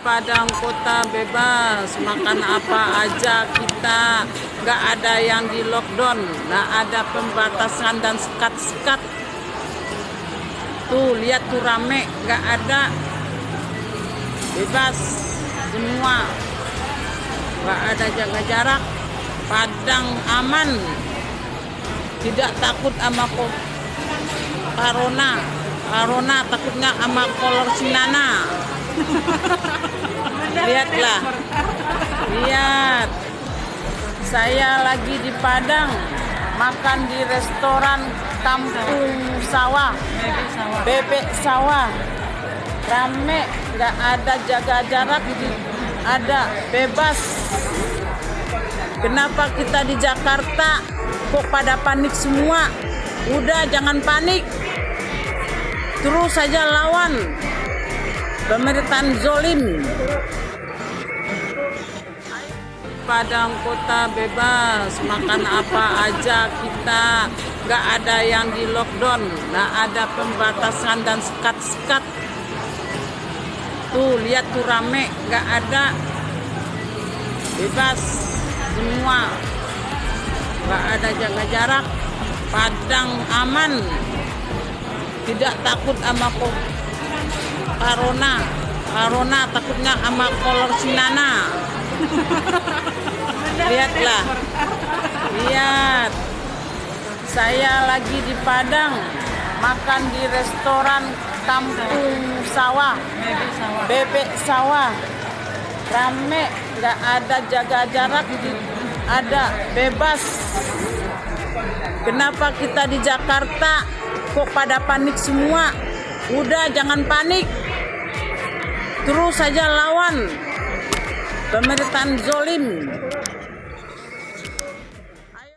Padang Kota bebas, makan apa aja kita, nggak ada yang di lockdown, nggak ada pembatasan dan sekat-sekat. Tuh lihat tuh rame, nggak ada, bebas semua, nggak ada jaga jarak. Padang aman, tidak takut sama corona takutnya sama kolor sinana. Lihatlah, lihat, saya lagi di Padang, makan di restoran Kampung Sawah, Bebek Sawah, rame, nggak ada jaga jarak, ada bebas. Kenapa kita di Jakarta kok pada panik semua? Udah, jangan panik, terus saja lawan pemerintahan zolim. Padang Kota bebas, makan apa aja kita, nggak ada yang di lockdown, nggak ada pembatasan dan sekat-sekat. Tuh lihat tuh rame, nggak ada, bebas semua, nggak ada jaga jarak. Padang aman, tidak takut sama corona takutnya sama kolor sinana. Lihatlah, lihat, saya lagi di Padang, makan di restoran Kampung Sawah, Bebek Sawah, rame, nggak ada jaga jarak, ada bebas. Kenapa kita di Jakarta kok pada panik semua? Udah, jangan panik, terus saja lawan pemerintahan zolim.